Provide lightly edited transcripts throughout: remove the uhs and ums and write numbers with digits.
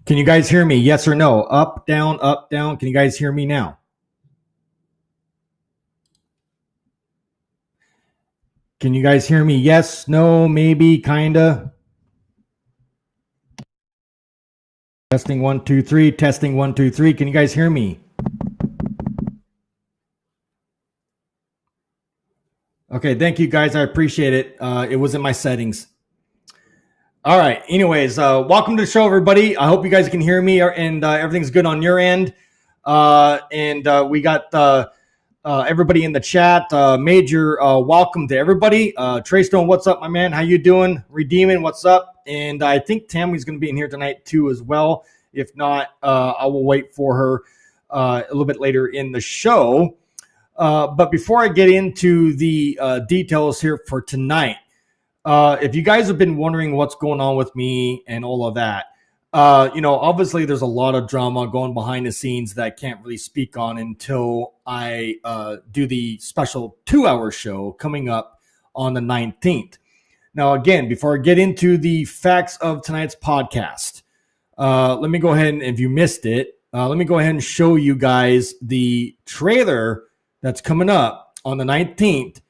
Can you guys hear me? Yes or no? Up, down, up, down. Can you guys hear me now? Can you guys hear me? Yes, no, maybe, kinda. Testing 1, 2, 3. Testing 1, 2, 3. Can you guys hear me? Okay, thank you guys. I appreciate it. It was in my settings. All right. Anyways, welcome to the show, everybody. I hope you guys can hear me and everything's good on your end. We got everybody in the chat. Major welcome to everybody. Trey Stone, what's up, my man? How you doing? Redeeming, what's up? And I think Tammy's going to be in here tonight too as well. If not, I will wait for her a little bit later in the show. But before I get into the details here for tonight, if you guys have been wondering what's going on with me and all of that, obviously there's a lot of drama going behind the scenes that I can't really speak on until I do the special 2-hour show coming up on the 19th. Now, again, before I get into the facts of tonight's podcast, let me go ahead and, if you missed it, let me go ahead and show you guys the trailer that's coming up on the 19th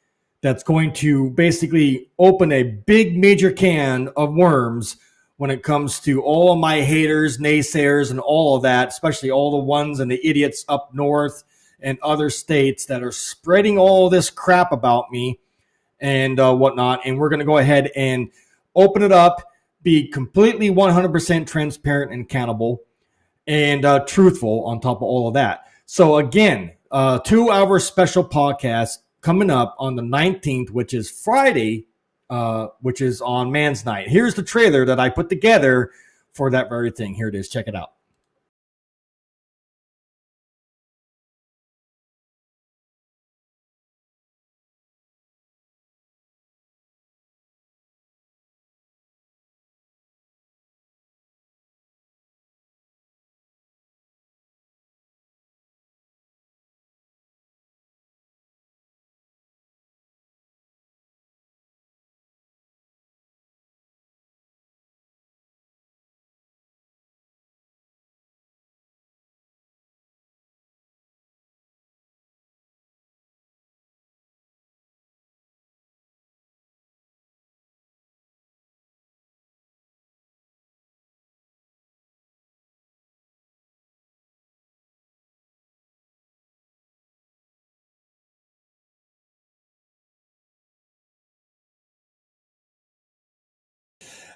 that's going to basically open a big major can of worms when it comes to all of my haters, naysayers, and all of that, especially all the ones and the idiots up north and other states that are spreading all this crap about me and whatnot. And we're going to go ahead and open it up, be completely 100% transparent and accountable and truthful on top of all of that. So again, 2-hour special podcast coming up on the 19th, which is Friday, which is on Man's Night. Here's the trailer that I put together for that very thing. Here it is. Check it out.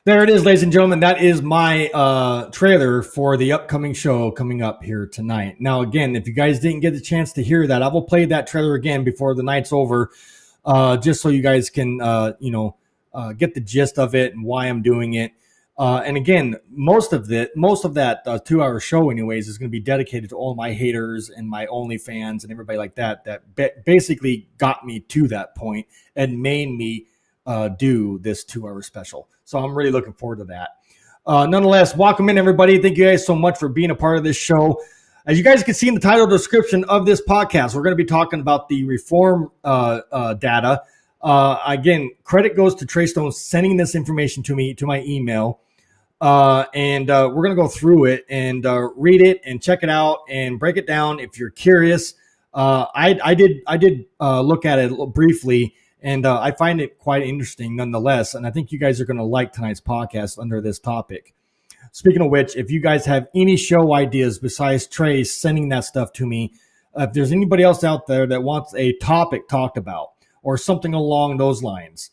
There it is, ladies and gentlemen. That is my trailer for the upcoming show coming up here tonight. Now, again, if you guys didn't get the chance to hear that, I will play that trailer again before the night's over, just so you guys can, get the gist of it and why I'm doing it. And again, most of that 2-hour show, anyways, is going to be dedicated to all my haters and my OnlyFans and everybody like that. That basically got me to that point and made me do this 2-hour special. So I'm really looking forward to that. Nonetheless, welcome in, everybody. Thank you guys so much for being a part of this show. As you guys can see in the title description of this podcast, we're going to be talking about the reform data. Again, credit goes to Trey Stone sending this information to me, to my email. And we're going to go through it and read it and check it out and break it down if you're curious. I did look at it briefly. And I find it quite interesting nonetheless. And I think you guys are going to like tonight's podcast under this topic. Speaking of which, if you guys have any show ideas besides Trey sending that stuff to me, if there's anybody else out there that wants a topic talked about or something along those lines,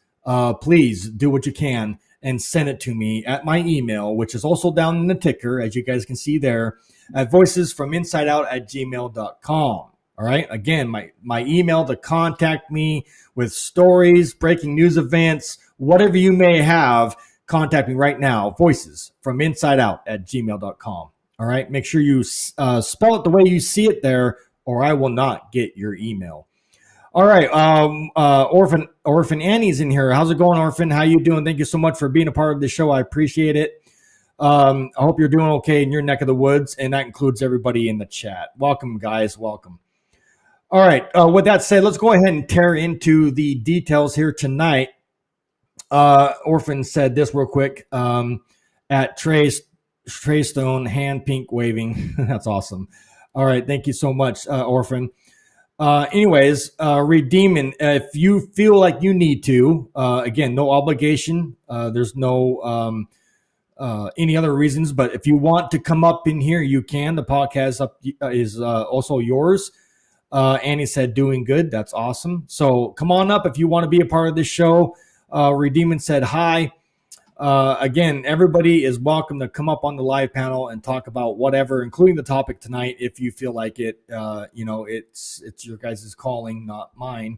please do what you can and send it to me at my email, which is also down in the ticker, as you guys can see there, at voicesfrominsideout@gmail.com. All right. Again, my email to contact me with stories, breaking news events, whatever you may have, contact me right now. voicesfrominsideout@gmail.com. All right. Make sure you spell it the way you see it there, or I will not get your email. All right. Orphan Annie's in here. How's it going, Orphan? How you doing? Thank you so much for being a part of the show. I appreciate it. I hope you're doing okay in your neck of the woods, and that includes everybody in the chat. Welcome, guys. Welcome. All right. With that said, let's go ahead and tear into the details here tonight. Orphan said this real quick at Trey Stone, hand pink waving. That's awesome. All right. Thank you so much, Orphan. Anyways, redeeming, if you feel like you need to, again, no obligation. There's no any other reasons, but if you want to come up in here, you can. The podcast is also yours. Annie said, doing good. That's awesome. So come on up if you want to be a part of this show. Redeeming said, hi. Again, everybody is welcome to come up on the live panel and talk about whatever, including the topic tonight, if you feel like it. It's your guys' calling, not mine.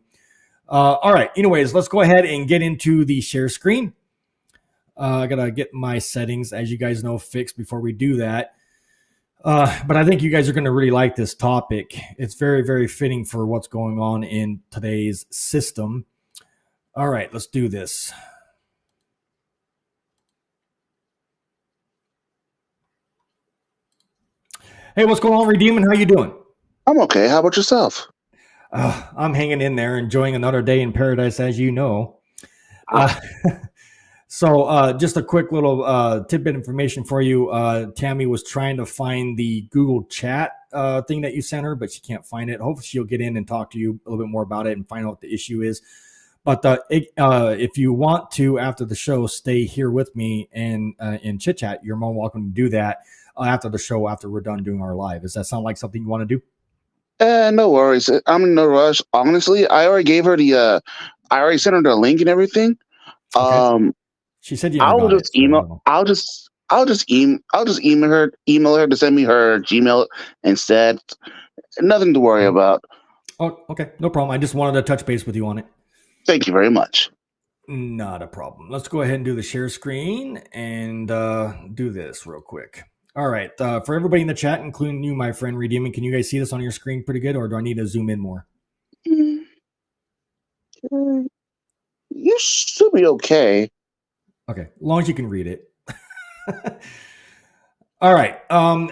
All right. Anyways, let's go ahead and get into the share screen. I got to get my settings, as you guys know, fixed before we do that. But I think you guys are going to really like this topic. It's very, very fitting for what's going on in today's system. All right, let's do this. Hey, what's going on, Redeeming? How you doing? I'm okay. How about yourself? I'm hanging in there, enjoying another day in paradise, as you know. So just a quick little tidbit information for you. Tammy was trying to find the Google chat thing that you sent her, but she can't find it. Hopefully she'll get in and talk to you a little bit more about it and find out what the issue is. But if you want to, after the show, stay here with me and chit chat, you're more welcome to do that after the show, after we're done doing our live. Does that sound like something you want to do? No worries. I'm in no rush. Honestly, I already gave her I already sent her the link and everything. Okay. She said I'll just email her to send me her Gmail instead. Nothing to worry about. Oh, okay. No problem. I just wanted to touch base with you on it. Thank you very much. Not a problem. Let's go ahead and do the share screen and do this real quick. All right. For everybody in the chat, including you, my friend Redeeming, can you guys see this on your screen pretty good, or do I need to zoom in more? You should be okay. Okay. As long as you can read it. All right.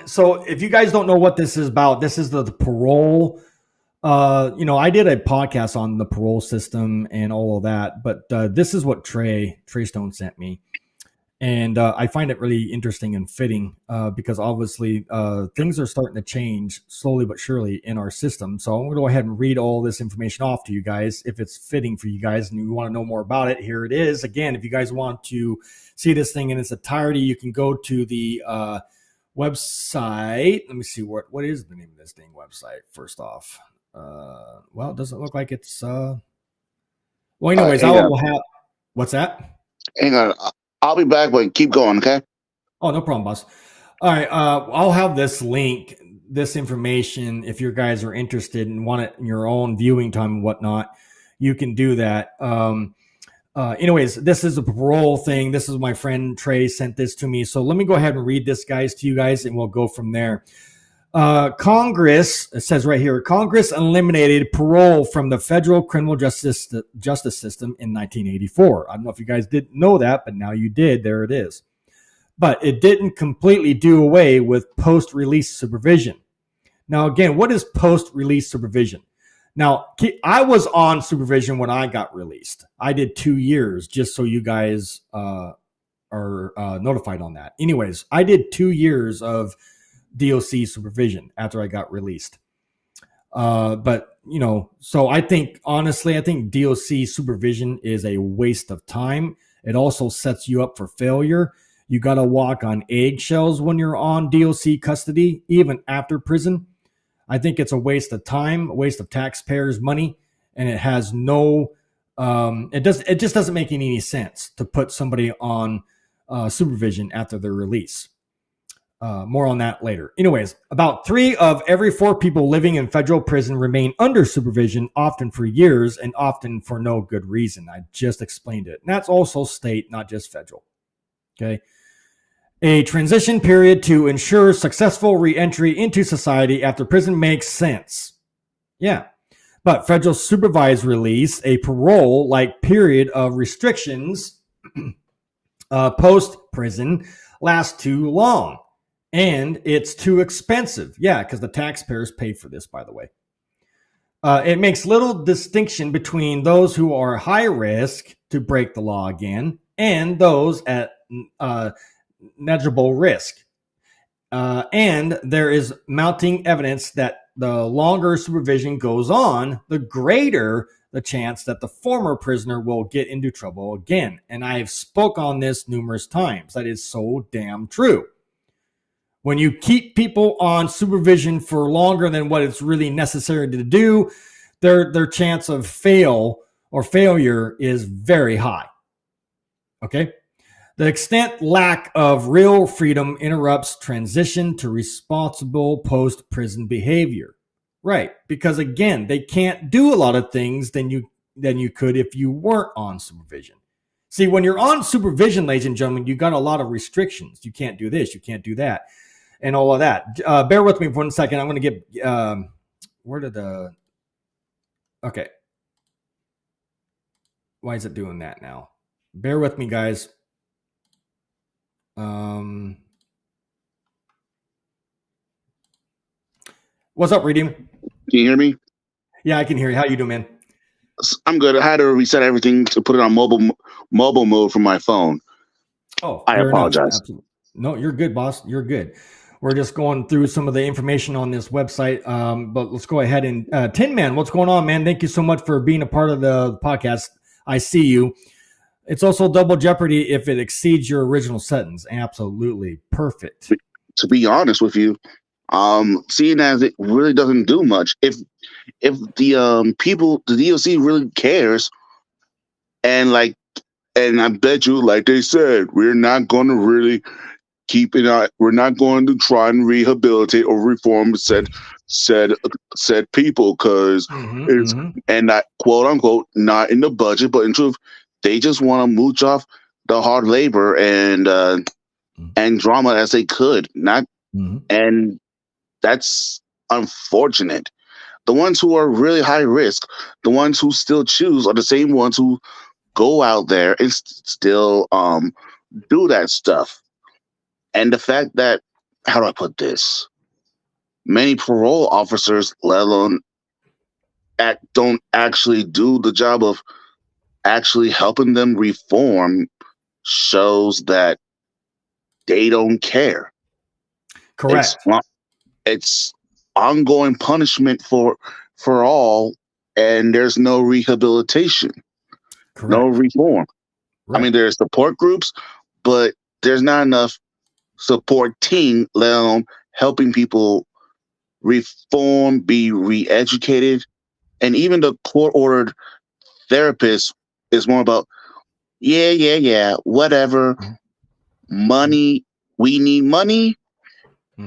So if you guys don't know what this is about, this is the parole. I did a podcast on the parole system and all of that, but this is what Trey Stone sent me. And I find it really interesting and fitting because obviously things are starting to change slowly but surely in our system. So I'm going to go ahead and read all this information off to you guys if it's fitting for you guys and you want to know more about it. Here it is. Again, if you guys want to see this thing in its entirety, you can go to the website. Let me see what is the name of this dang website first off. Well, it doesn't look like it's well, anyways, I will have what's that? Hang on. I'll be back, but keep going, okay? Oh, no problem, boss. All right. I'll have this link, this information. If you guys are interested and want it in your own viewing time and whatnot, you can do that. Anyways, this is a parole thing. This is my friend Trey sent this to me. So let me go ahead and read this, guys, to you guys, and we'll go from there. Congress, it says right here, Congress eliminated parole from the federal criminal justice system in 1984. I don't know if you guys didn't know that, but now you did. There it is. But it didn't completely do away with post-release supervision. Now, again, what is post-release supervision? Now, I was on supervision when I got released. I did 2 years, just so you guys are notified on that. Anyways, I did 2 years of DOC supervision after I got released. But, so I think DOC supervision is a waste of time. It also sets you up for failure. You got to walk on eggshells when you're on DOC custody, even after prison. I think it's a waste of time, a waste of taxpayers' money, and it has it just doesn't make any sense to put somebody on supervision after their release. More on that later. Anyways, about 3 of every 4 people living in federal prison remain under supervision, often for years and often for no good reason. I just explained it. And that's also state, not just federal. Okay. A transition period to ensure successful reentry into society after prison makes sense. Yeah. But federal supervised release, a parole-like period of restrictions post-prison, lasts too long. And it's too expensive. Yeah, because the taxpayers pay for this, by the way. It makes little distinction between those who are high risk to break the law again and those at negligible risk. And there is mounting evidence that the longer supervision goes on, the greater the chance that the former prisoner will get into trouble again. And I have spoke on this numerous times. That is so damn true. When you keep people on supervision for longer than what it's really necessary to do, their chance of failure is very high. Okay? The extent lack of real freedom interrupts transition to responsible post-prison behavior. Right, because again, they can't do a lot of things than you could if you weren't on supervision. See, when you're on supervision, ladies and gentlemen, you got a lot of restrictions. You can't do this, you can't do that, and all of that. Bear with me for 1 second. I'm going to get okay. Why is it doing that now? Bear with me, guys. What's up, Redeem? Can you hear me? Yeah, I can hear you. How you doing, man? I'm good. I had to reset everything to put it on mobile mode from my phone. Oh, I apologize. No, you're good, boss. You're good. We're just going through some of the information on this website. But let's go ahead and Tin Man, what's going on, man? Thank you so much for being a part of the podcast. I see you. It's also double jeopardy if it exceeds your original sentence. Absolutely. Perfect. To be honest with you, seeing as it really doesn't do much, if the people, the DOC really cares, and I bet you, like they said, we're not going to really keep it out. We're not going to try and rehabilitate or reform said people, because it's, and not quote unquote not in the budget, but in truth, they just want to mooch off the hard labor and drama as they could. Not and that's unfortunate. The ones who are really high risk, the ones who still choose, are the same ones who go out there and still do that stuff. And the fact that, how do I put this? Many parole officers, let alone don't actually do the job of actually helping them reform, shows that they don't care. Correct. It's ongoing punishment for all, and there's no rehabilitation, no reform. Right. I mean, there's support groups, but there's not enough supporting, let alone helping people reform, be re-educated. And even the court-ordered therapist is more about, yeah, whatever. Money, we need money.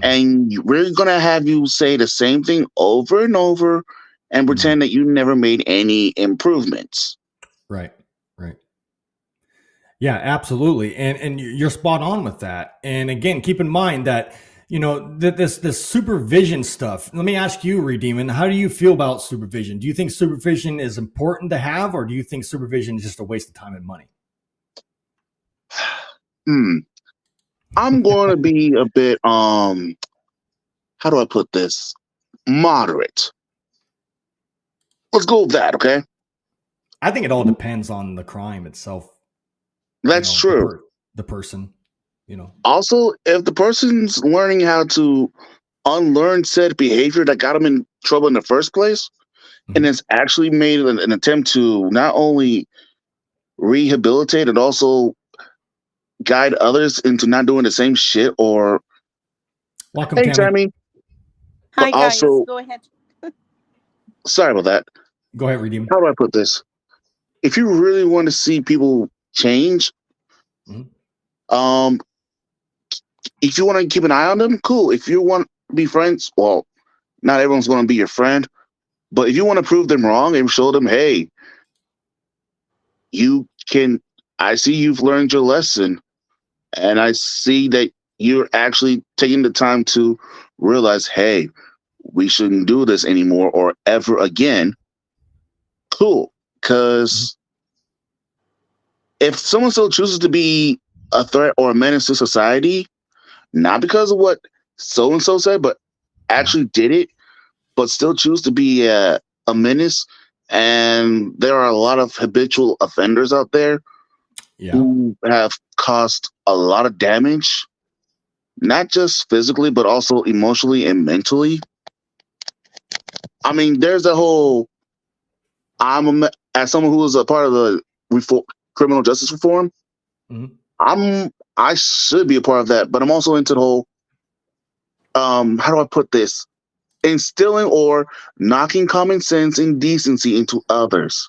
And we're going to have you say the same thing over and over and pretend that you never made any improvements. Right. Yeah, absolutely. And you're spot on with that. And again, keep in mind that, this supervision stuff. Let me ask you, Redeeman, how do you feel about supervision? Do you think supervision is important to have, or do you think supervision is just a waste of time and money? I'm going to be a bit, how do I put this? Moderate. Let's go with that, okay? I think it all depends on the crime itself. That's true. The person, Also, if the person's learning how to unlearn said behavior that got them in trouble in the first place, and it's actually made an attempt to not only rehabilitate and also guide others into not doing the same shit, or welcome, hey, Tammy. Hi, guys. Go ahead. Sorry about that. Go ahead, Redeem. How do I put this? If you really want to see people change, if you want to keep an eye on them, cool. If you want to be friends, well, not everyone's going to be your friend, but if you want to prove them wrong and show them, hey, I see you've learned your lesson, and I see that you're actually taking the time to realize, hey, we shouldn't do this anymore or ever again. Cool. Because if someone still chooses to be a threat or a menace to society, not because of what so-and-so said, but actually did it, but still choose to be a menace, and there are a lot of habitual offenders out there who have caused a lot of damage, not just physically, but also emotionally and mentally. I mean, there's a whole, as someone who was a part of the criminal justice reform, I should be a part of that, but I'm also into the whole, how do I put this? Instilling or knocking common sense and decency into others.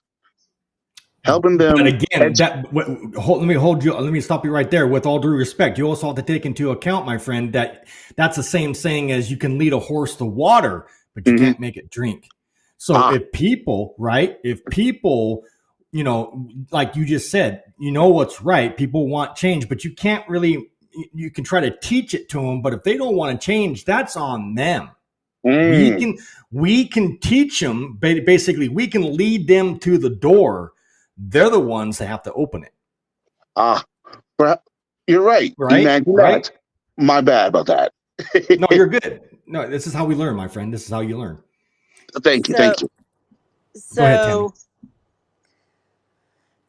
Helping them. But again, let me stop you right there. With all due respect, you also have to take into account, my friend, that that's the same saying as you can lead a horse to water, but you can't make it drink. So if people, like you just said, what's right, people want change, but you can't really, you can try to teach it to them, but if they don't want to change, that's on them. We can teach them, basically, we can lead them to the door. They're the ones that have to open it. You're right. Imagine that. My bad about that. No, you're good. No, this is how we learn, my friend. This is how you learn. Thank you. Go ahead, Tammy.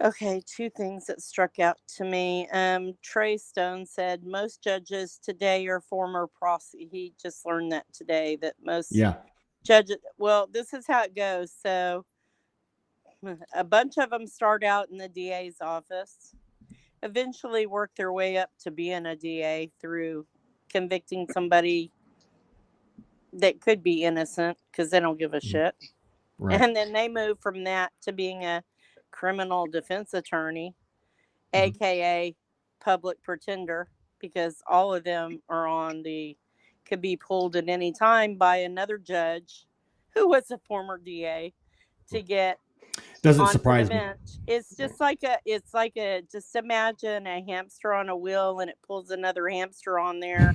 Okay, two things that struck out to me. Trey Stone said most judges today are former he just learned that today, that most judges, well, this is how it goes. So a bunch of them start out in the DA's office, eventually work their way up to being a DA through convicting somebody that could be innocent because they don't give a shit. Right. And then they move from that to being a criminal defense attorney, aka public pretender, because all of them are on the could be pulled at any time by another judge who was a former DA to get doesn't surprise me. It's just just imagine a hamster on a wheel and it pulls another hamster on there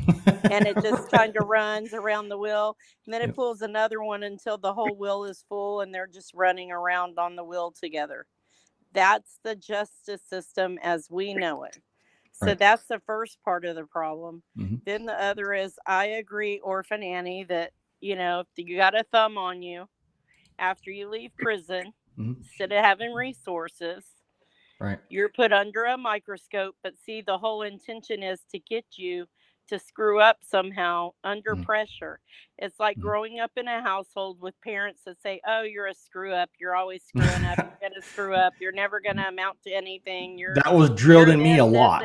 and it just kind of runs around the wheel, and then it pulls another one until the whole wheel is full and they're just running around on the wheel together. That's the justice system as we know it. So that's the first part of the problem. Then the other is, I agree, Orphan Annie, that, if you got a thumb on you after you leave prison, instead of having resources, you're put under a microscope. But see, the whole intention is to get you to screw up somehow under pressure. It's like growing up in a household with parents that say, oh, you're a screw up. You're always screwing up. You're going to screw up. You're never going to amount to anything. That was drilled in me a lot.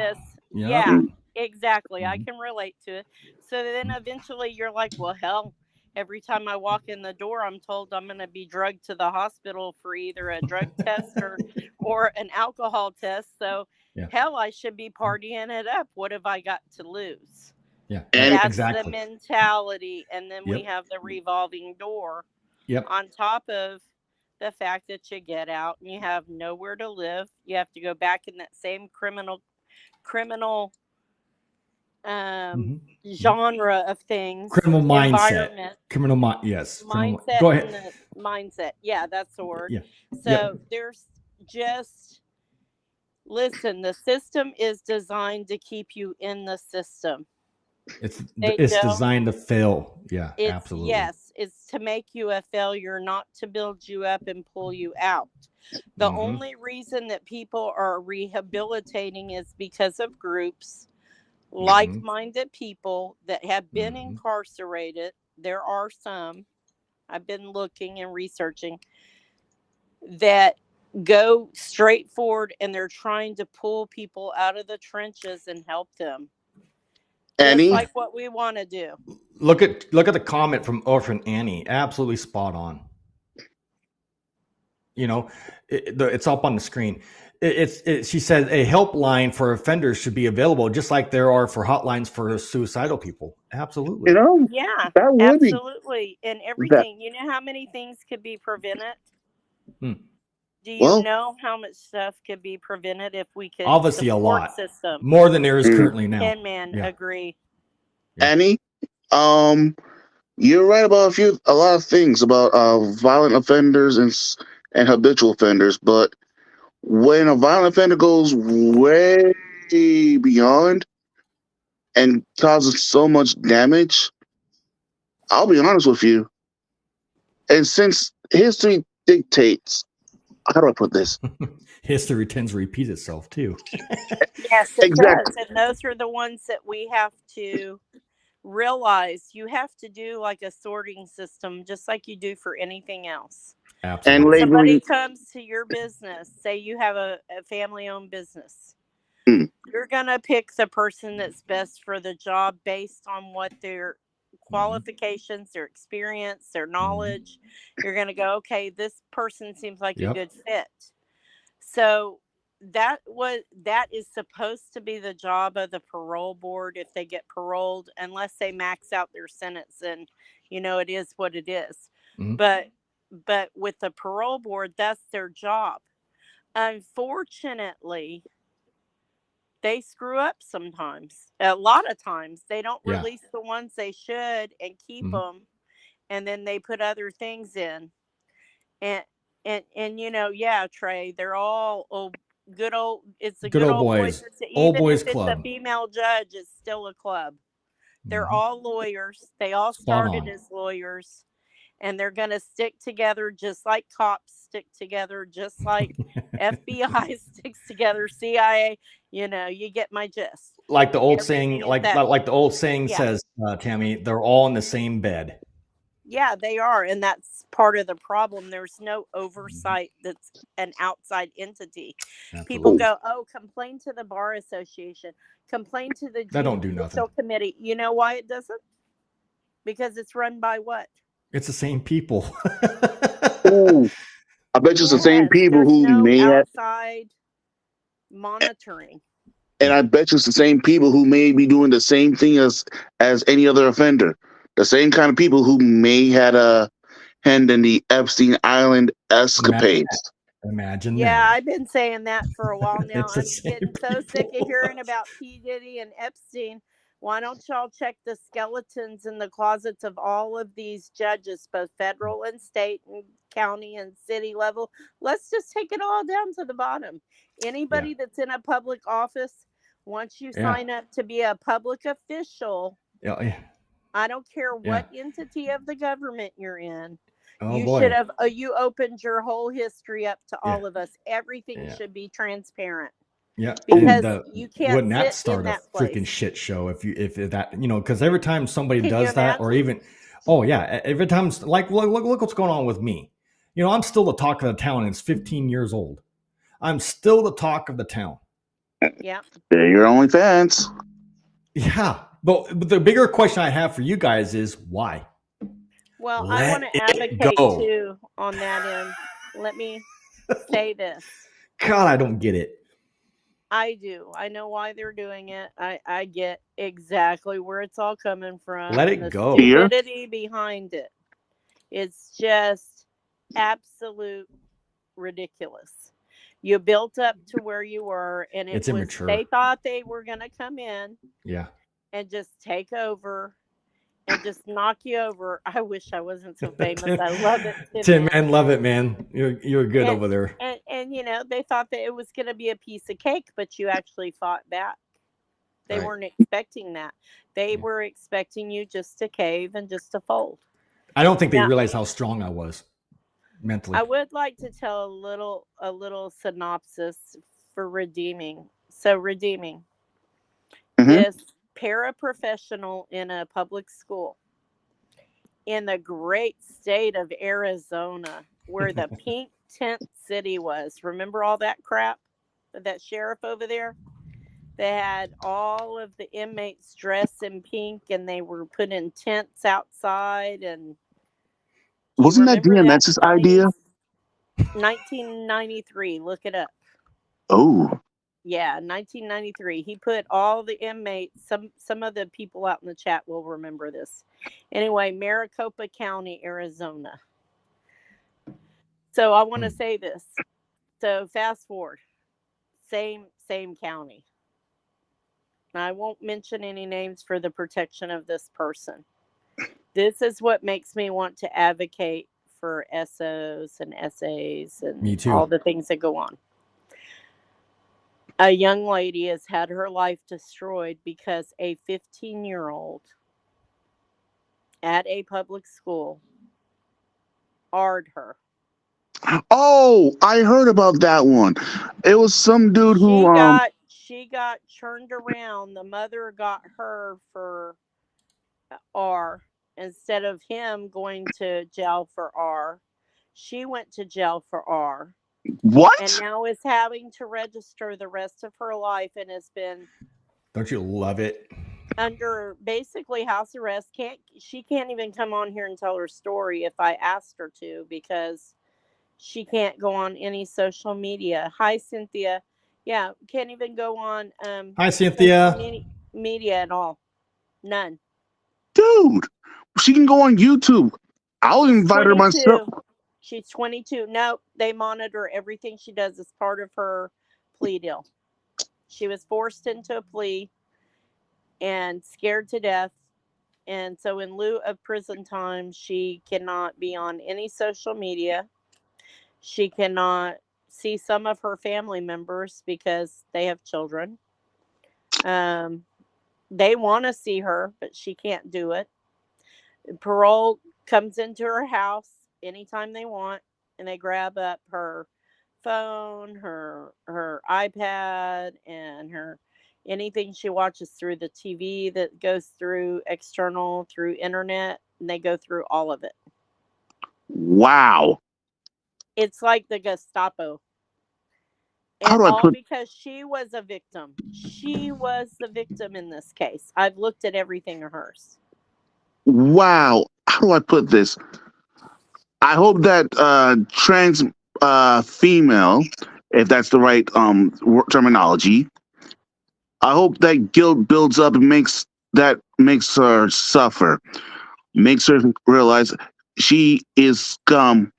Yeah, exactly. I can relate to it. So then eventually you're like, well, hell, every time I walk in the door, I'm told I'm going to be drugged to the hospital for either a drug test or an alcohol test. So hell, I should be partying it up. What have I got to lose? Yeah, that's the mentality. And then we have the revolving door on top of the fact that you get out and you have nowhere to live. You have to go back in that same criminal genre of things. Criminal mindset. Mindset. Go ahead. Mindset. Yeah, that's the word. Yeah. So there's just, listen, the system is designed to keep you in the system. It's designed to fail. Yeah, absolutely. Yes, it's to make you a failure, not to build you up and pull you out. The only reason that people are rehabilitating is because of groups, like-minded people that have been incarcerated. There are some, I've been looking and researching, that go straight forward and they're trying to pull people out of the trenches and help them. Annie? Just like what we want to do. Look at the comment from Orphan Annie. Absolutely spot on. It's up on the screen. She said a helpline for offenders should be available, just like there are for hotlines for suicidal people. Absolutely. Yeah, that would absolutely. And everything. You know how many things could be prevented? Do you know how much stuff could be prevented if we could? Obviously, a lot more than there is currently now. Agree. Annie, you're right about a lot of things about violent offenders and habitual offenders, but when a violent offender goes way beyond and causes so much damage, I'll be honest with you. And since history dictates, how do I put this? History tends to repeat itself too. Yes, it does. And those are the ones that we have to realize. You have to do like a sorting system, just like you do for anything else. Absolutely. And somebody comes to your business, say you have a family-owned business. You're going to pick the person that's best for the job based on what their qualifications, their experience, their knowledge. You're going to go, okay, this person seems like a good fit. So that is supposed to be the job of the parole board if they get paroled, unless they max out their sentence, and it is what it is. But with the parole board, that's their job. Unfortunately, they screw up sometimes. A lot of times they don't release the ones they should and keep them, and then they put other things in. And Trey, they're all good old. It's a good old boys. Old boys if club. It's a female judge, it's still a club. They're all lawyers. They all started as lawyers, and they're going to stick together just like cops stick together, just like FBI sticks together, CIA. You get my gist. Like the old saying, like the old saying says, Tammy, they're all in the same bed. Yeah, they are, and that's part of the problem. There's no oversight. That's an outside entity. Absolutely. People go, complain to the Bar Association, complain to the Judicial Committee. You know why it doesn't? Because it's run by what? It's the same people. Ooh, I bet it's the same people who no made outside monitoring. And I bet you it's the same people who may be doing the same thing as any other offender. The same kind of people who may had a hand in the Epstein Island escapades. Imagine Yeah, that. I've been saying that for a while now. It's the I'm same getting so sick of people. hearing about P. Diddy and Epstein. Why don't y'all check the skeletons in the closets of all of these judges, both federal and state and county and city level? Let's just take it all down to the bottom. Anybody that's in a public office, once you sign up to be a public official, I don't care what entity of the government you're in. Should have you opened your whole history up to all of us. Everything should be transparent. Yeah, because you can't wouldn't that sit start in that a place. freaking shit show if that because every time somebody Can does you that, or imagine? even every time, like look what's going on with me. I'm still the talk of the town, and it's 15 years old. I'm still the talk of the town. Yeah, They're your only fans. Yeah, but the bigger question I have for you guys is why. Well, I want to advocate too on that end. Let me say this. God, I don't get it. I do. I know why they're doing it. I get exactly where it's all coming from. Let it the go. Stupidity behind it. It's just absolute ridiculous. You built up to where you were, and it's immature. They thought they were going to come in, and just take over, and just knock you over. I wish I wasn't so famous. I love it, Tim. Man, love it, man. You're good over there. And they thought that it was going to be a piece of cake, but you actually fought back. They weren't expecting that. They were expecting you just to cave and just to fold. I don't think they realized how strong I was mentally. I would like to tell a little synopsis for redeeming. So redeeming. This paraprofessional in a public school in the great state of Arizona, where the pink tent city was. Remember all that crap? That sheriff over there? They had all of the inmates dressed in pink, and they were put in tents outside. And wasn't that DMX's idea? 1993. Look it up. Oh. Yeah, 1993. He put all the inmates. Some of the people out in the chat will remember this. Anyway, Maricopa County, Arizona. So I want to say this. So fast forward. Same county. I won't mention any names for the protection of this person. This is what makes me want to advocate for SOs and SAs and all the things that go on. A young lady has had her life destroyed because a 15-year-old at a public school AR'd her. Oh, I heard about that one. It was some dude who she got turned around. The mother got her for R instead of him going to jail for R. She went to jail for R. What? And now is having to register the rest of her life, and has been. Don't you love it? Under basically house arrest. She can't even come on here and tell her story if I asked her to, because she can't go on any social media. Hi, Cynthia. Yeah, can't even go on. Hi, Cynthia. Media at all. None. Dude, she can go on YouTube. I'll invite her myself. She's 22. No, they monitor everything she does as part of her plea deal. She was forced into a plea and scared to death. And so in lieu of prison time, she cannot be on any social media. She cannot see some of her family members because they have children. They want to see her, but she can't do it. Parole comes into her house anytime they want, and they grab up her phone, her iPad, and her anything she watches through the TV that goes through external, through internet, and they go through all of it. Wow. It's like the Gestapo. And because she was a victim. She was the victim in this case. I've looked at everything of hers. Wow. How do I put this? I hope that trans female, if that's the right terminology, I hope that guilt builds up and makes her suffer, makes her realize she is scum.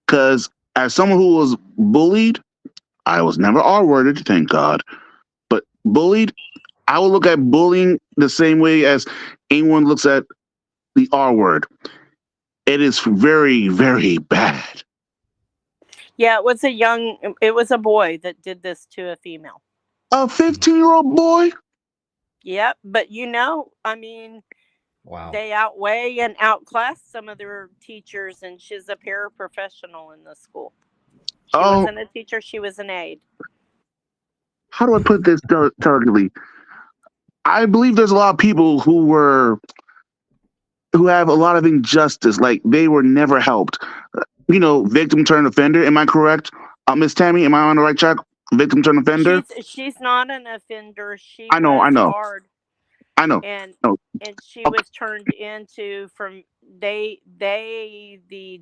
Because as someone who was bullied, I was never R-worded, thank God, but bullied, I would look at bullying the same way as anyone looks at the R word. It is very, very bad. Yeah, it was a boy that did this to a female. A 15-year-old boy? Yep, but I mean, wow, they outweigh and outclass some of their teachers, and she's a paraprofessional in the school. She wasn't a teacher, she was an aide. How do I put this delicately? I believe there's a lot of people who have a lot of injustice, like they were never helped. Victim turned offender. Am I correct, Miss Tammy? Am I on the right track? Victim turned offender. She's not an offender. She I know. hard. I know. And no. and she was turned into the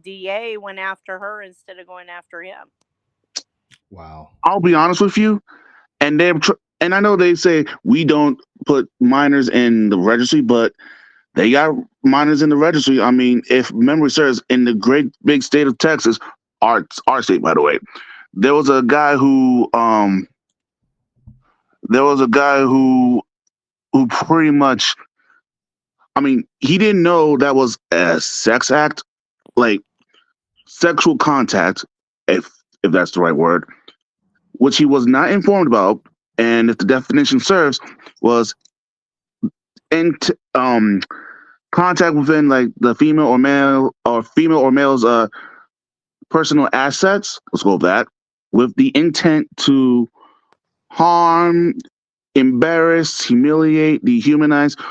DA went after her instead of going after him. Wow. I'll be honest with you, and I know they say we don't put minors in the registry, but they got minors in the registry. I mean, if memory serves, in the great big state of Texas, our state, by the way, there was a guy who pretty much, I mean, he didn't know that was a sex act, like sexual contact, if that's the right word, which he was not informed about, and if the definition serves, was in contact within like the female or male's personal assets. Let's go with that, with the intent to harm, embarrass, humiliate, dehumanize,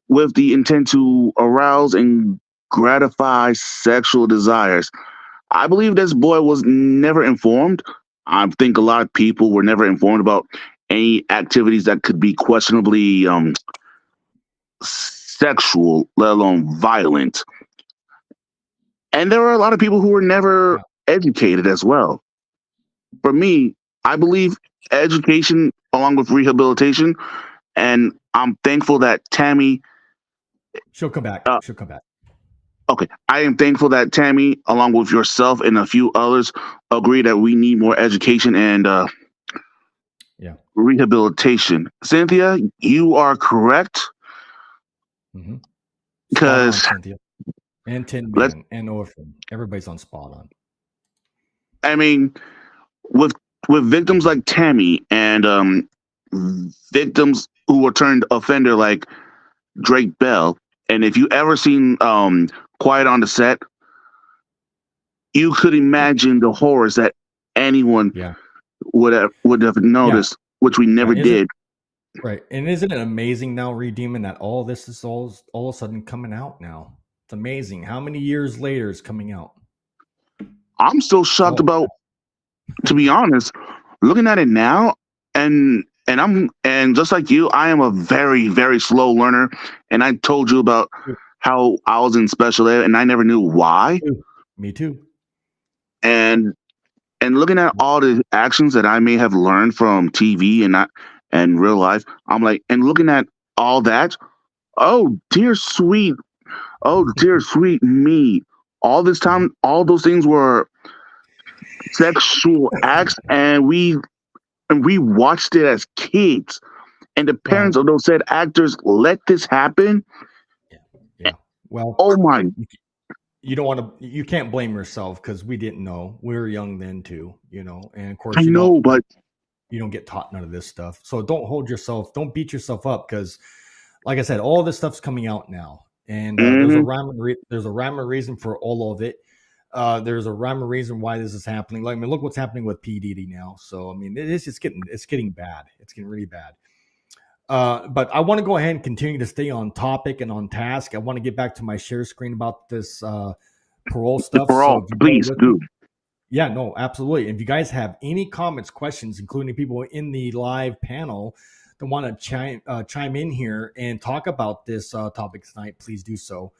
with the intent to arouse and gratify sexual desires. I believe this boy was never informed. I think a lot of people were never informed about any activities that could be questionably sexual, let alone violent. And there are a lot of people who were never educated as well. For me, I believe education along with rehabilitation, and I'm thankful that Tammy. She'll come back. She'll come back. Okay. I am thankful that Tammy, along with yourself and a few others, agree that we need more education and rehabilitation. Cynthia, you are correct. Because Cynthia and Tin Man and Orphan, everybody's on spot on. I mean, with victims like Tammy and victims who were turned offender like Drake Bell, and if you ever seen Quiet on the Set, you could imagine the horrors that anyone would have noticed, which we never did. Right. And isn't it amazing now, Redeeming, that all this is all of a sudden coming out now? It's amazing. How many years later is coming out? I'm still shocked about, to be honest, looking at it now, and just like you, I am a very, very slow learner. And I told you about how I was in special ed and I never knew why. Me too. And looking at all the actions that I may have learned from TV and real life, I'm like, and looking at all that, oh dear sweet me. All this time, all those things were sexual acts, and we watched it as kids, and the parents of those said actors let this happen. Yeah. Well, oh my. You can't blame yourself because we didn't know. We were young then too, and of course but you don't get taught none of this stuff. So don't beat yourself up, because like I said, all this stuff's coming out now, and there's a rhyme and reason for all of it. There's a rhyme and reason why this is happening. Like, I mean, look what's happening with P. Diddy now. So I mean, it's getting bad. It's getting really bad. But I want to go ahead and continue to stay on topic and on task. I want to get back to my share screen about this parole stuff. Parole, so please do. Yeah, no, absolutely. If you guys have any comments, questions, including people in the live panel that want to chime in here and talk about this topic tonight, please do so.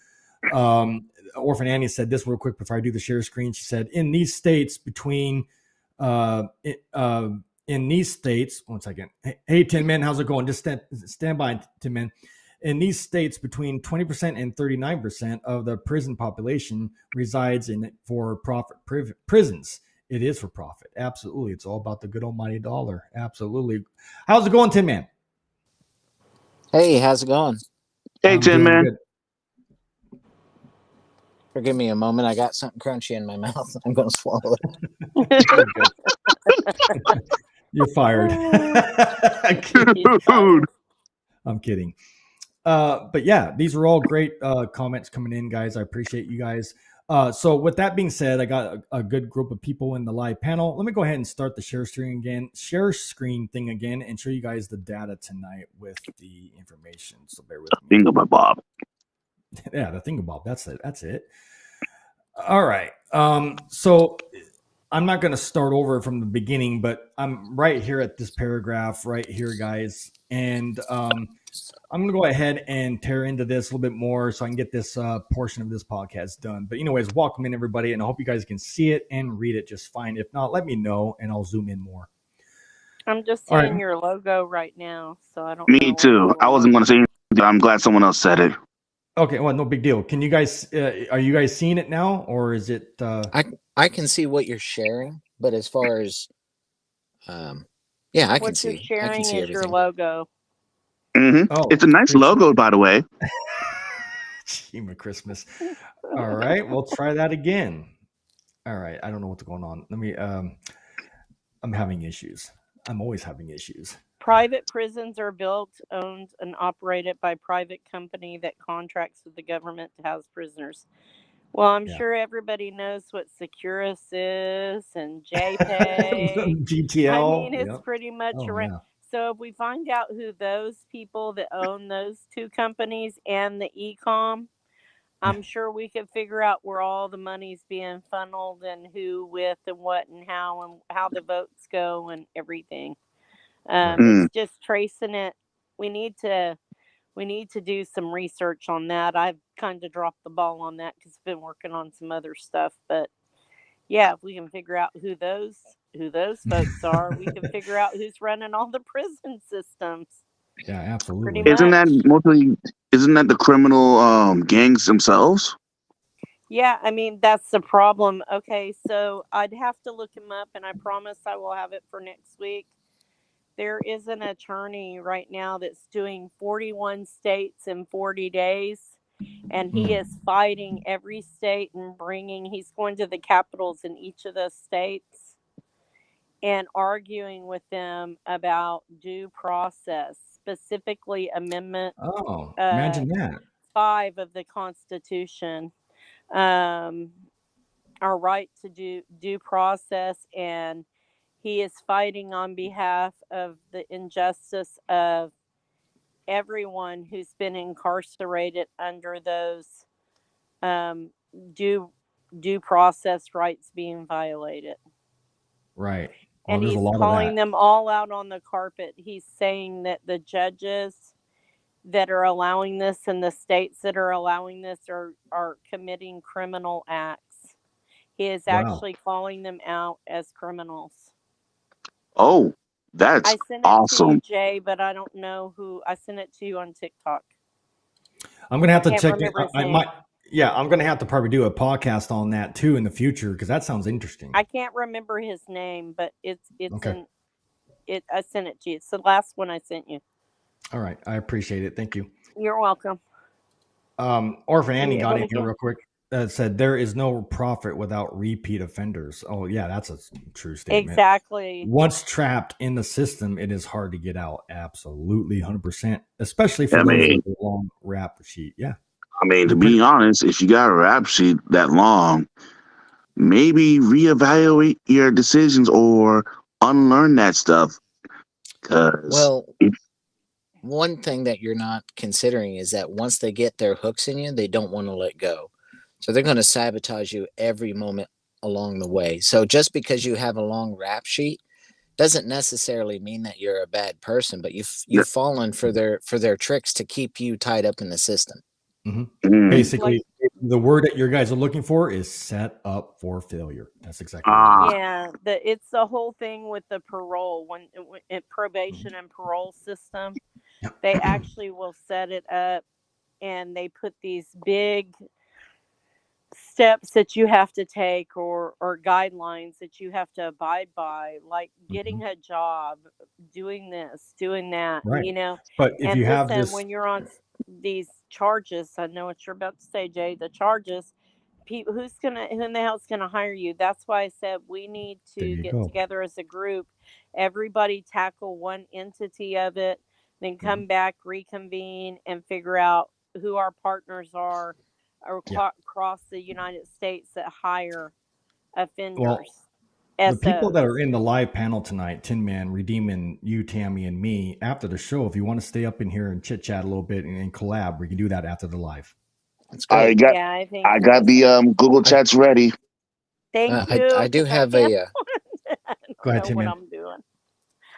Orphan Annie said this real quick before I do the share screen. She said, in these states between in these states, one second. Hey, Tin Man, how's it going? Just stand by, Tin Man. In these states, between 20% and 39% of the prison population resides in for-profit prisons. It is for profit. Absolutely. It's all about the good almighty dollar. Absolutely. How's it going, Tin Man? Hey, how's it going? Hey, Tin Man. Good. Forgive me a moment. I got something crunchy in my mouth. I'm going to swallow it. You're fired. Dude. I'm kidding. But yeah, these are all great comments coming in, guys. I appreciate you guys. So with that being said, I got a good group of people in the live panel. Let me go ahead and start the share screen thing again, and show you guys the data tonight with the information. So bear with me. Thingamabob. Yeah, the thingamabob. That's it. That's it. All right. So I'm not going to start over from the beginning, but I'm right here at this paragraph right here, guys. And I'm going to go ahead and tear into this a little bit more so I can get this portion of this podcast done. But anyways, welcome in, everybody. And I hope you guys can see it and read it just fine. If not, let me know and I'll zoom in more. I'm just seeing your logo right now, so I don't know. Me too. I wasn't going to say anything. I'm glad someone else said it. Okay, well, no big deal. Can you guys, are you guys seeing it now, or is it? I can see what you're sharing, but as far as, yeah, I can see. What you're sharing is everything. your logo. Mm-hmm. Oh, it's a nice logo, by the way. Schema Christmas. All right, we'll try that again. All right, I don't know what's going on. Let me. I'm having issues. I'm always having issues. Private prisons are built, owned, and operated by private company that contracts with the government to house prisoners. Well, I'm sure everybody knows what Securus is and JPay. GTL. I mean, it's pretty much around. Yeah. So if we find out who those people that own those two companies and the e-com, I'm sure we could figure out where all the money's being funneled and who with and what and how the votes go and everything. It's just tracing it. We need to do some research on that. I've kind of dropped the ball on that because I've been working on some other stuff. But yeah, if we can figure out who those folks are, we can figure out who's running all the prison systems. Yeah, absolutely. Isn't that the criminal gangs themselves? Yeah, I mean, that's the problem. Okay, so I'd have to look him up, and I promise I will have it for next week. There is an attorney right now that's doing 41 states in 40 days, and he is fighting every state and he's going to the capitals in each of those states and arguing with them about due process, specifically Amendment imagine that. 5 of the Constitution, our right to due process, and he is fighting on behalf of the injustice of everyone who's been incarcerated under those due process rights being violated. Right. Well, and he's calling them all out on the carpet. He's saying that the judges that are allowing this and the states that are allowing this are committing criminal acts. He is actually calling them out as criminals. Oh, that's awesome. I sent it to you, Jay, but I don't know who. I sent it to you on TikTok. I'm going to have to check it. I'm going to have to probably do a podcast on that too in the future because that sounds interesting. I can't remember his name, but it's okay. I sent it to you. It's the last one I sent you. All right. I appreciate it. Thank you. You're welcome. Orphan Annie got in here real quick. Said there is no profit without repeat offenders. Oh yeah, that's a true statement. Exactly. Once trapped in the system, it is hard to get out. Absolutely, 100%. Especially for those with a long rap sheet. Yeah. I mean, to be honest, if you got a rap sheet that long, maybe reevaluate your decisions or unlearn that stuff. One thing that you're not considering is that once they get their hooks in you, they don't want to let go. So they're going to sabotage you every moment along the way. So just because you have a long rap sheet doesn't necessarily mean that you're a bad person, but you've fallen for their tricks to keep you tied up in the system. Basically, the word that you guys are looking for is set up for failure. That's exactly Ah. Yeah, it's the whole thing with the parole when probation and parole system. Yep. They actually will set it up, and they put these big steps that you have to take, or guidelines that you have to abide by, like getting a job, doing this, doing that, Right. you know. But if And you have listen, this, when you're on these charges, I know what you're about to say, Jay, the charges, people, who in the hell's gonna hire you? That's why I said we need there to you get go. together as a group, everybody tackle one entity of it, then come back, reconvene, and figure out who our partners are across the United States that hire offenders. Well, the people that are in the live panel tonight, Tin Man, Redeeming, you, Tammy, and me, after the show, if you want to stay up in here and chit chat a little bit and collab, we can do that after the live. That's great. I got the Google chats ready. Thank you. I do have a. Go ahead, Tim. What I'm doing.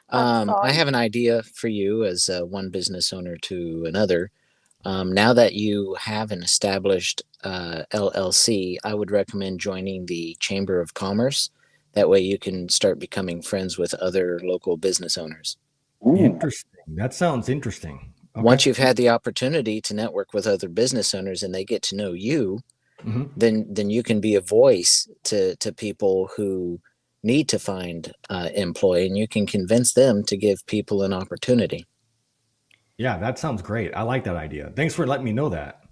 I have an idea for you as one business owner to another. Now that you have an established LLC, I would recommend joining the Chamber of Commerce. That way you can start becoming friends with other local business owners. Ooh. Interesting. That sounds interesting. Okay. Once you've had the opportunity to network with other business owners and they get to know you, then you can be a voice to people who need to find employee, and you can convince them to give people an opportunity. Yeah, that sounds great. I like that idea. Thanks for letting me know that.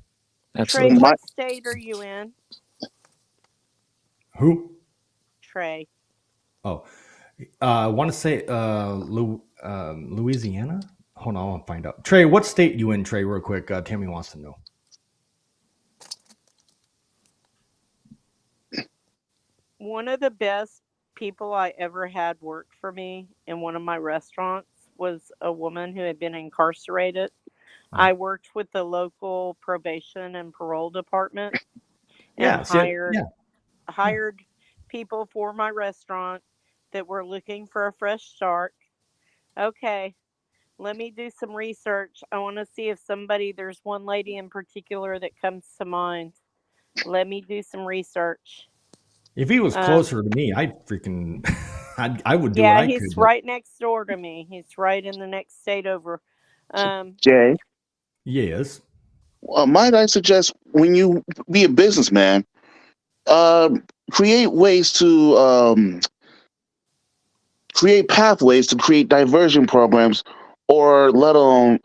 Absolutely. Trey, what state are you in? Who? Trey. Oh, I want to say Louisiana. Hold on, I'll find out. Trey, what state you in, Trey, real quick? Tammy wants to know. One of the best people I ever had work for me in one of my restaurants was a woman who had been incarcerated. I worked with the local probation and parole department and hired people for my restaurant that were looking for a fresh start. Okay, let me do some research. I want to see if there's one lady in particular that comes to mind. Let me do some research. If he was closer to me, I'd freaking, I would do what I could. Yeah, he's right next door to me. He's right in the next state over. Jay? Yes? Might I suggest, when you be a businessman, create ways to create pathways to create diversion programs, or let alone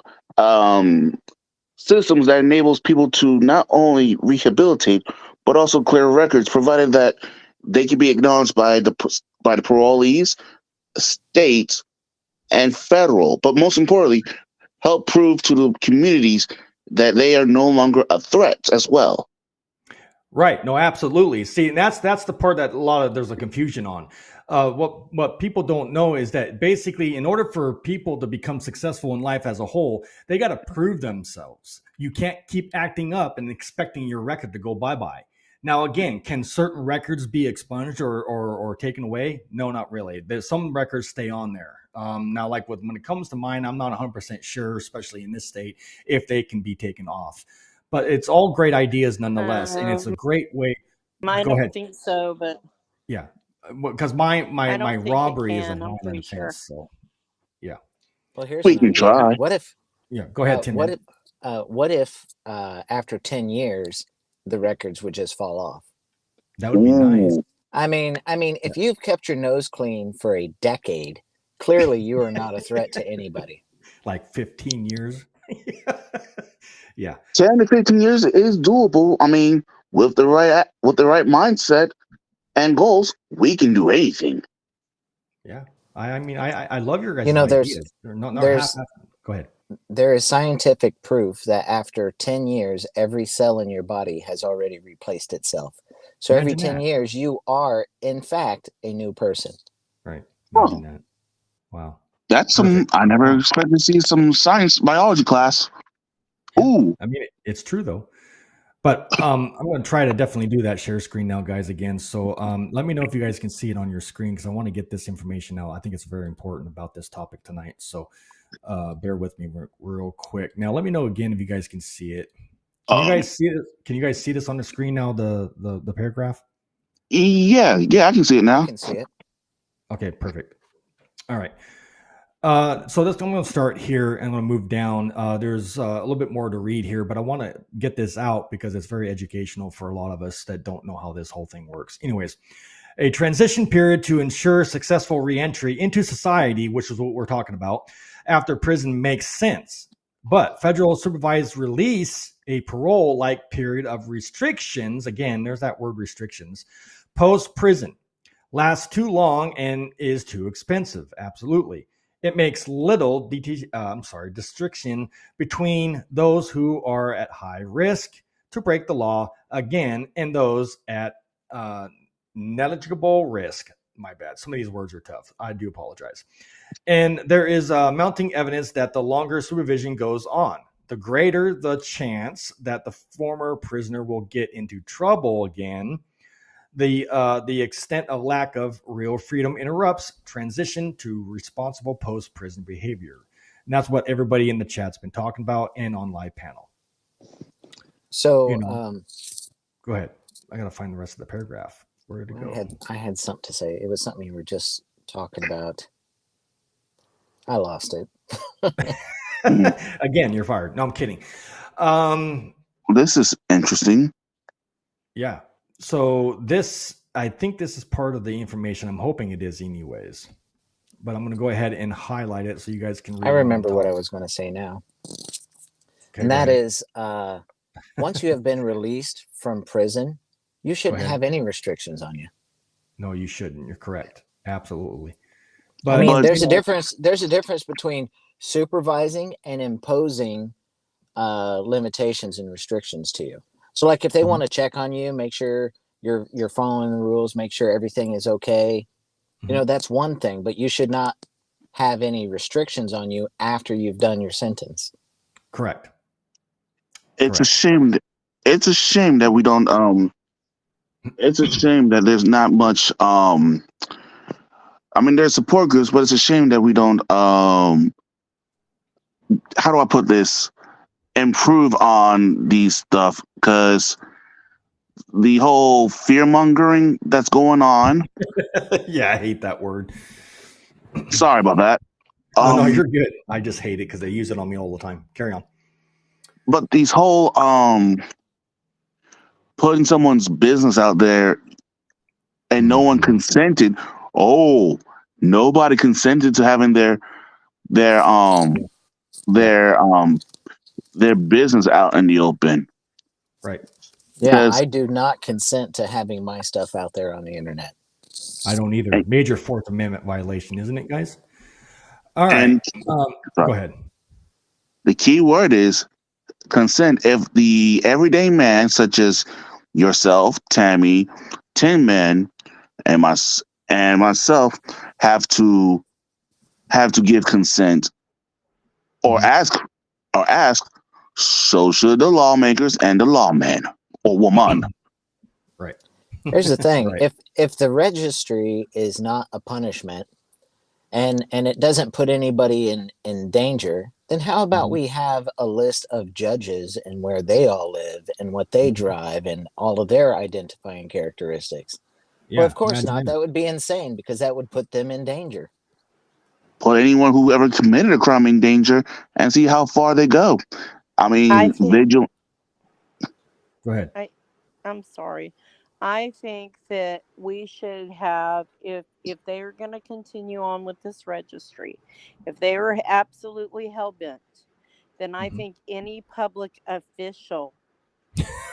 systems that enables people to not only rehabilitate but also clear records, provided that they can be acknowledged by the parolees, state, and federal. But most importantly, help prove to the communities that they are no longer a threat as well. Right. No, absolutely. See, and that's the part that there's a confusion on. What people don't know is that basically, in order for people to become successful in life as a whole, they got to prove themselves. You can't keep acting up and expecting your record to go bye-bye. Now, again, can certain records be expunged or taken away? No, not really. There's some records stay on there. Now, like when it comes to mine, I'm not 100% sure, especially in this state, if they can be taken off. But it's all great ideas nonetheless, and it's a great way. I don't think so, but yeah, because my robbery is a violent offense, sure. so yeah. Well, here's we can try. What if? Yeah, go ahead, Tim. What if after 10 years the records would just fall off? That would be nice. I mean, if you've kept your nose clean for a decade, clearly you are not a threat to anybody. Like 15 years. Yeah. 10 to 15 years is doable. I mean, with the right mindset and goals, we can do anything. Yeah. I mean, I love your guys' ideas. Go ahead. There is scientific proof that after 10 years, every cell in your body has already replaced itself. So every 10 years, you are, in fact, a new person. Right. Imagine that. Wow. That's I never expected to see some science biology class. Ooh. I mean, it's true though. But I'm going to try to definitely do that share screen now, guys, again. So let me know if you guys can see it on your screen, because I want to get this information out. I think it's very important about this topic tonight. So bear with me real quick. Now, let me know again if you guys can see it. Can you guys see this? Can you guys see this on the screen now? The paragraph. Yeah, I can see it now. I can see it. Okay, perfect. All right. So I'm going to start here and I'm going to move down. There's a little bit more to read here, but I want to get this out because it's very educational for a lot of us that don't know how this whole thing works. Anyways, a transition period to ensure successful reentry into society, which is what we're talking about, after prison makes sense. But federal supervised release, a parole-like period of restrictions, again, there's that word restrictions, post-prison, lasts too long and is too expensive. Absolutely. It makes little distinction between those who are at high risk to break the law again and those at negligible risk. My bad. Some of these words are tough. I do apologize. And there is mounting evidence that the longer supervision goes on, the greater the chance that the former prisoner will get into trouble again. The extent of lack of real freedom interrupts transition to responsible post-prison behavior. And that's what everybody in the chat's been talking about and on live panel. So, go ahead. I got to find the rest of the paragraph. Where did it go? I had something to say. It was something you were just talking about. I lost it. Again, you're fired. No, I'm kidding. This is interesting. Yeah. So I think this is part of the information. I'm hoping it is anyways. But I'm going to go ahead and highlight it so you guys can read. I remember what I was going to say now. Okay, and that is, once you have been released from prison, you shouldn't have any restrictions on you. No, you shouldn't. You're correct. Absolutely. But I mean, there's a difference. There's a difference between supervising and imposing limitations and restrictions to you. So, like, if they want to check on you, make sure you're following the rules, make sure everything is okay. You know, that's one thing. But you should not have any restrictions on you after you've done your sentence. Correct. It's a shame. It's a shame that we don't. It's a shame that there's not much. I mean, there's support groups, but it's a shame that we don't. How do I put this? Improve on these stuff, because the whole fear mongering that's going on. Yeah, I hate that word. Sorry about that. No, you're good. I just hate it because they use it on me all the time. Carry on. But these whole putting someone's business out there and no one consented. Oh, nobody consented to having their business out in the open. Right. Yeah, I do not consent to having my stuff out there on the internet. I don't either. Major Fourth Amendment violation, isn't it, guys? All right. Go ahead. The key word is consent. If the everyday man, such as yourself, Tammy, Tin Man, and myself, have to give consent or ask, so should the lawmakers and the lawman or woman. Right. Here's the thing: Right. if the registry is not a punishment, and it doesn't put anybody in danger, then how about we have a list of judges and where they all live and what they drive and all of their identifying characteristics? Yeah, well, of course not. That would be insane because that would put them in danger. Put anyone who ever committed a crime in danger and see how far they go. I mean, vigilant. Go ahead. I'm sorry. I think that we should have, if they are going to continue on with this registry, if they are absolutely hell-bent, then I think any public official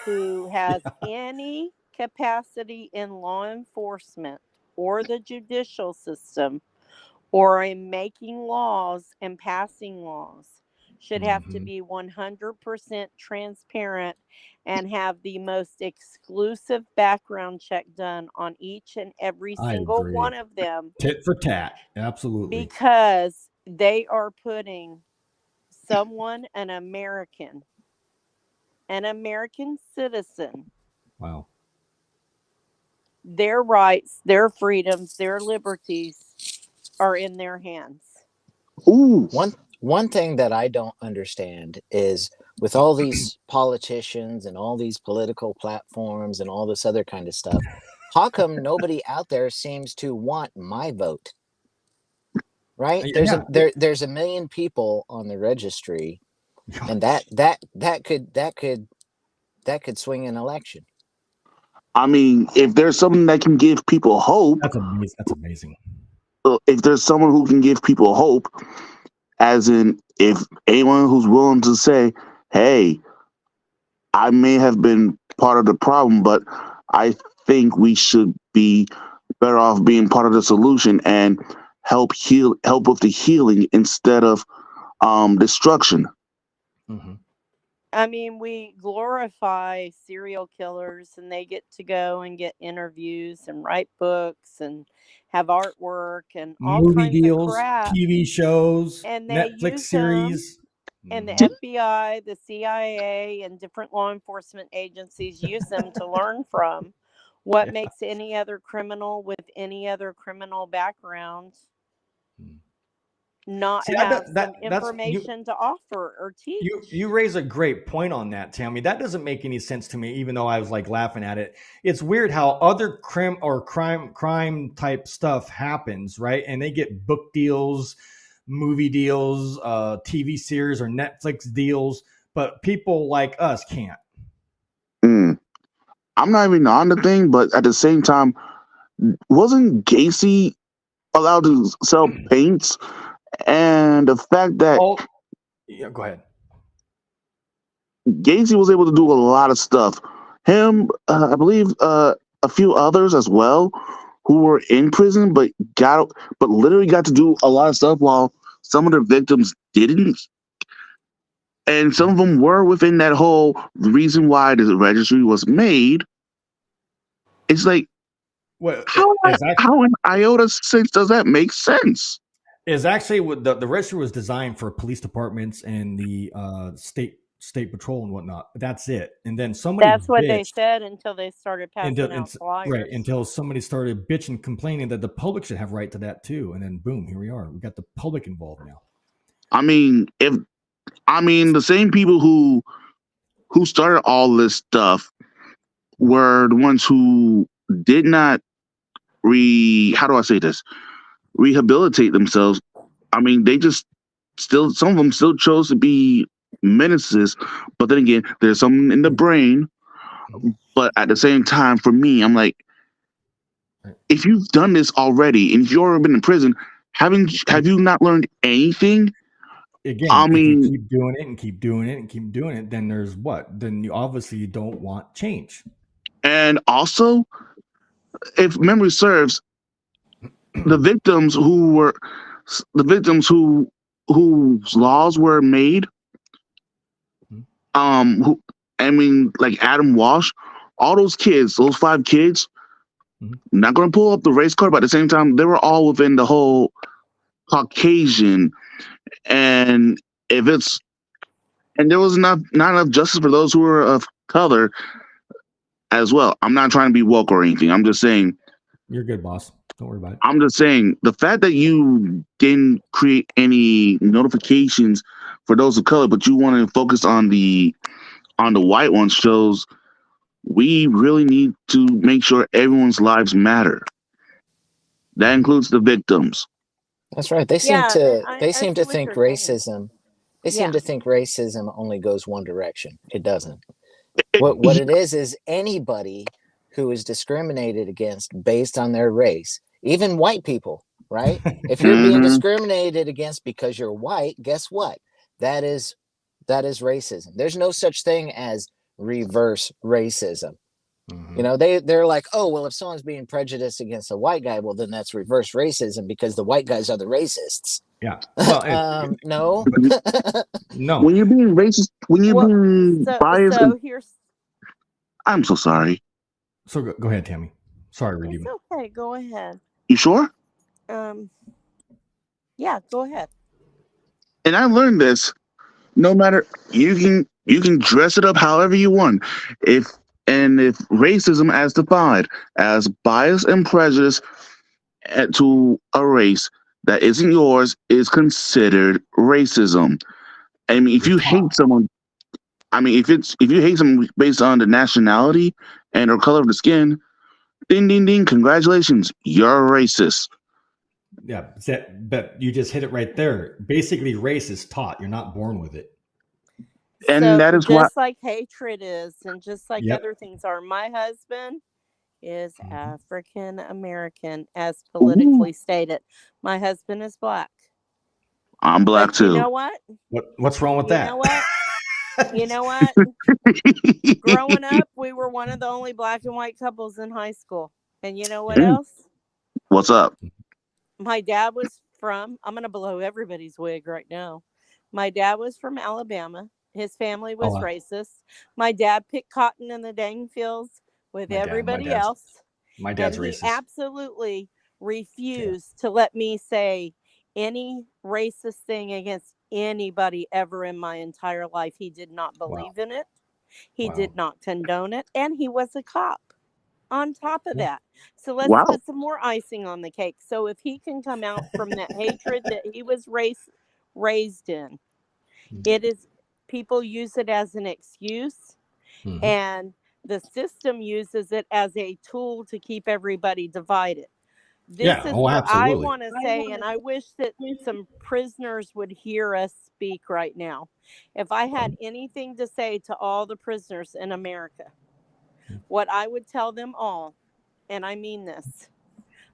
who has any capacity in law enforcement or the judicial system or in making laws and passing laws should have to be 100% transparent and have the most exclusive background check done on each and every single one of them. Tit for tat. Absolutely. Because they are putting someone, an American citizen. Wow. Their rights, their freedoms, their liberties are in their hands. Ooh. One thing that I don't understand is with all these politicians and all these political platforms and all this other kind of stuff, how come nobody out there seems to want my vote? Right? There's a million people on the registry, and that could swing an election. I mean, if there's something that can give people hope, that's amazing. If there's someone who can give people hope, as in if anyone who's willing to say, hey, I may have been part of the problem, but I think we should be better off being part of the solution and help with the healing instead of destruction. Mm-hmm. I mean, we glorify serial killers, and they get to go and get interviews and write books and have artwork and all movie kinds deals, of crap, TV shows, and they Netflix use series. And the FBI, the CIA, and different law enforcement agencies use them to learn from. What makes any other criminal with any other criminal background not have some information to offer or teach? You raise a great point on that, Tammy. That doesn't make any sense to me, even though I was like laughing at it. It's weird how other crime type stuff happens, right? And they get book deals, movie deals, TV series or Netflix deals, but people like us can't. I'm not even on the thing, but at the same time, wasn't Gacy allowed to sell paints? And the fact that go ahead. Gacy was able to do a lot of stuff. Him, I believe, a few others as well, who were in prison, but literally got to do a lot of stuff while some of the victims didn't. And some of them were within that whole reason why the registry was made. It's like, how in iota sense does that make sense? Is actually what the registry was designed for police departments and the state patrol and whatnot. That's it. And then somebody that's what they said until they started passing out flyers. Right, until somebody started bitching, complaining that the public should have right to that too. And then boom, here we are. We got the public involved now. I mean, the same people who started all this stuff were the ones who did not rehabilitate themselves. I mean, they just some of them still chose to be menaces, but then again, there's something in the brain. But at the same time, for me, I'm like, if you've done this already and if you've already been in prison, have you not learned anything? Again, I mean, if you keep doing it and keep doing it and keep doing it, then there's what? Then you obviously don't want change. And also, if memory serves, the victims whose laws were made, like Adam Walsh, all those kids, those 5 kids, not going to pull up the race card, but at the same time, they were all within the whole Caucasian. And there was not enough justice for those who were of color as well. I'm not trying to be woke or anything. I'm just saying. You're good, boss. Don't worry about it. I'm just saying the fact that you didn't create any notifications for those of color, but you want to focus on the white ones shows we really need to make sure everyone's lives matter. That includes the victims. That's right. They seem to think racism. They seem to think racism only goes one direction. It doesn't. What it is anybody who is discriminated against based on their race, even white people, right? If you're being discriminated against because you're white, guess what? That is racism. There's no such thing as reverse racism. You know, they're like, oh, well, if someone's being prejudiced against a white guy, well, then that's reverse racism because the white guys are the racists. Yeah. Well, no. No. When you're being racist, being biased. I'm so sorry. So go ahead, Tammy. Sorry, Redeemer. It's okay. Go ahead. You sure? Yeah, go ahead. And I learned this. No matter you can dress it up however you want. If racism as defined as bias and prejudice to a race that isn't yours is considered racism. I mean, if you hate someone, I mean, if you hate someone based on the nationality and or color of the skin, ding ding ding, congratulations, you're racist. Yeah, but you just hit it right there. Basically, race is taught. You're not born with it. And So that is why. just like hatred is, and just like Yep. other things are, my husband is Mhm. African American, as Ooh, politically stated. My husband is black. I'm black But you too. know what? What's wrong with You that? know what? You know what? Growing up, we were one of the only black and white couples in high school. And you know what Mm, else? what's up? My dad was from, I'm going to blow everybody's wig right now. My dad was from Alabama. His family was Oh, racist. My dad picked cotton in the dang fields with my everybody dad's else. And he racist. absolutely refused to let me say any racist thing against anybody ever in my entire life. He did not Wow. believe in it. He Wow. did not condone it. And he was a cop on top of Yeah. that. So let's Wow. put some more icing on the cake. So if he can come out from that hatred that he was raised in, it is, people use it as an excuse, Mhm. and the system uses it as a tool to keep everybody divided. This Yeah. is Oh, what I absolutely. want to say, and I wish that some prisoners would hear us speak right now. If I had anything to say to all the prisoners in America, what I would tell them all, and I mean this,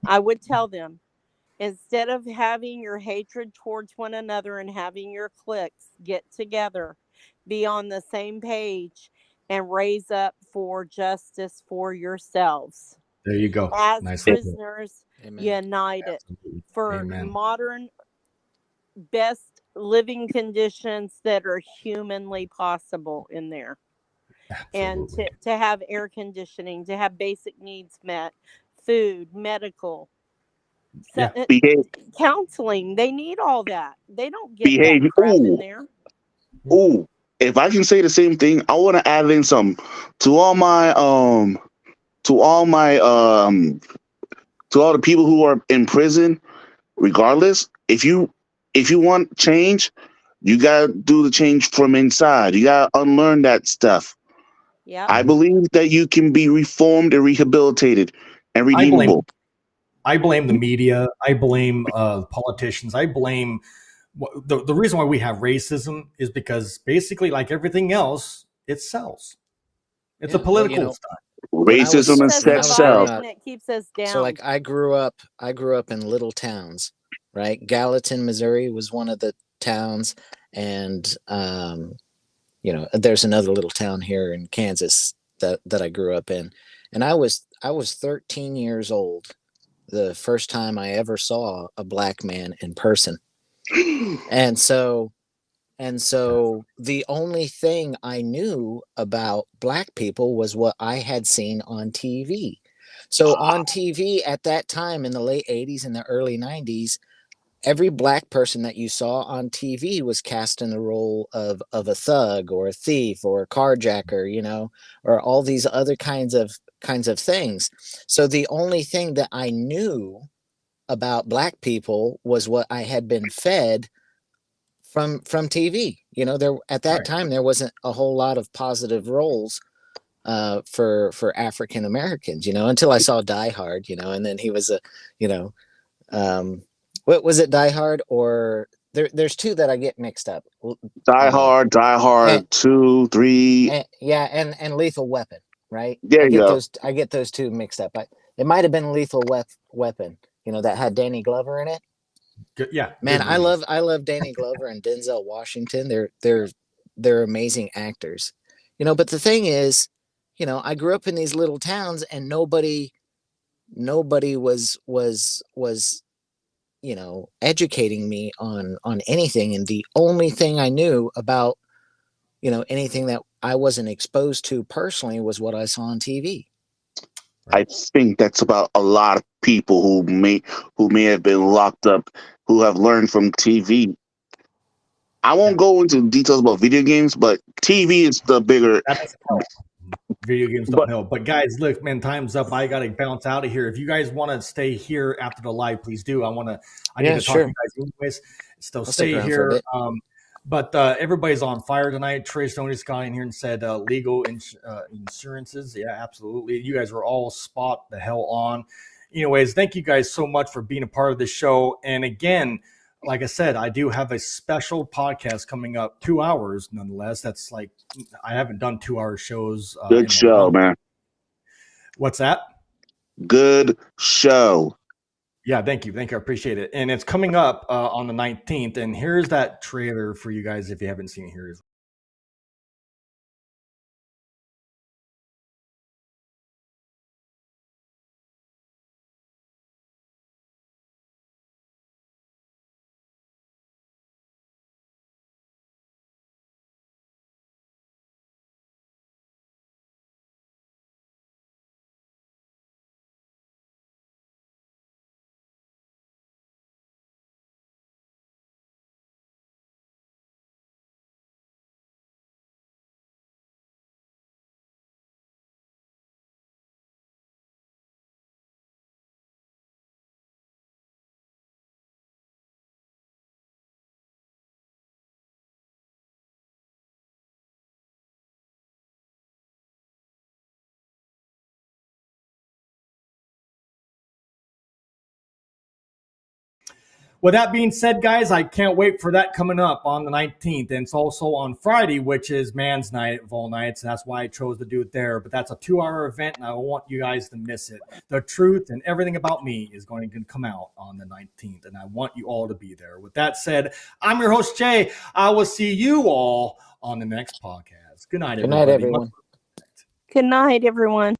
I would tell them, instead of having your hatred towards one another and having your cliques get together, be on the same page and raise up for justice for yourselves. There you go. As Nice. prisoners, Amen. united Absolutely. for Amen. modern, best living conditions that are humanly possible in there. And Absolutely. to have air conditioning, to have basic needs met, food, medical, so, Yeah. Behave. counseling, they need all that. They don't get that Behave. crap in Ooh. there. Ooh. If I can say the same thing, I want to add in some to all my to all my to all the people who are in prison. Regardless, if you want change, you gotta do the change from inside. You gotta unlearn that stuff. Yep. I believe that you can be reformed and rehabilitated and I blame redeemable. the media. I blame politicians. I blame the reason why we have racism is because basically, like everything else, it sells. It's a Yeah, well, political stunt. when I It was Racism keeps and us when I sex was growing sells. divided up, and it keeps us down. so like I grew up in little towns, right? Gallatin, Missouri was one of the towns, and there's another little town here in Kansas that I grew up in, and I was 13 years old the first time I ever saw a black man in person, and so the only thing I knew about black people was what I had seen on TV. So on TV at that time in the late 80s and the early 90s, every black person that you saw on TV was cast in the role of a thug or a thief or a carjacker, or all these other kinds of things. So the only thing that I knew about black people was what I had been fed from TV. There at that time there wasn't a whole lot of positive roles for African Americans, until I saw Die Hard, and then he was what was it, Die Hard, or there's two that I get mixed up. Die Hard And, 2, 3. and Lethal Weapon, right? There you go. I get those two mixed up. It might have been Lethal Weapon, that had Danny Glover in it. Good, yeah, man, good I love Danny Glover and Denzel Washington. They're amazing actors, But the thing is, I grew up in these little towns, and nobody was educating me on anything, and the only thing I knew about anything that I wasn't exposed to personally was what I saw on TV. I think that's about a lot of people who may have been locked up, who have learned from TV. I won't go into details about video games, but TV is the bigger. That doesn't help. Video games don't help. But guys, look, man, time's up. I gotta bounce out of here. If you guys want to stay here after the live, please do. I need to talk to you guys anyways. So stay here. But everybody's on fire tonight. Trey Stoney just got in here and said legal insurances. Yeah, absolutely. You guys were all spot the hell on. Anyways, thank you guys so much for being a part of the show. And again, like I said, I do have a special podcast coming up, 2 hours nonetheless. That's like, I haven't done 2-hour shows. Good show, man. What's that? Good show. Yeah, thank you. I appreciate it. And it's coming up on the 19th. And here's that trailer for you guys if you haven't seen it here. With that being said, guys, I can't wait for that coming up on the 19th. And it's also on Friday, which is Man's Night of all nights. And that's why I chose to do it there. But that's a 2-hour event, and I don't want you guys to miss it. The truth and everything about me is going to come out on the 19th, and I want you all to be there. With that said, I'm your host, Jay. I will see you all on the next podcast. Good night, everybody. Good night, everyone. Good night, everyone.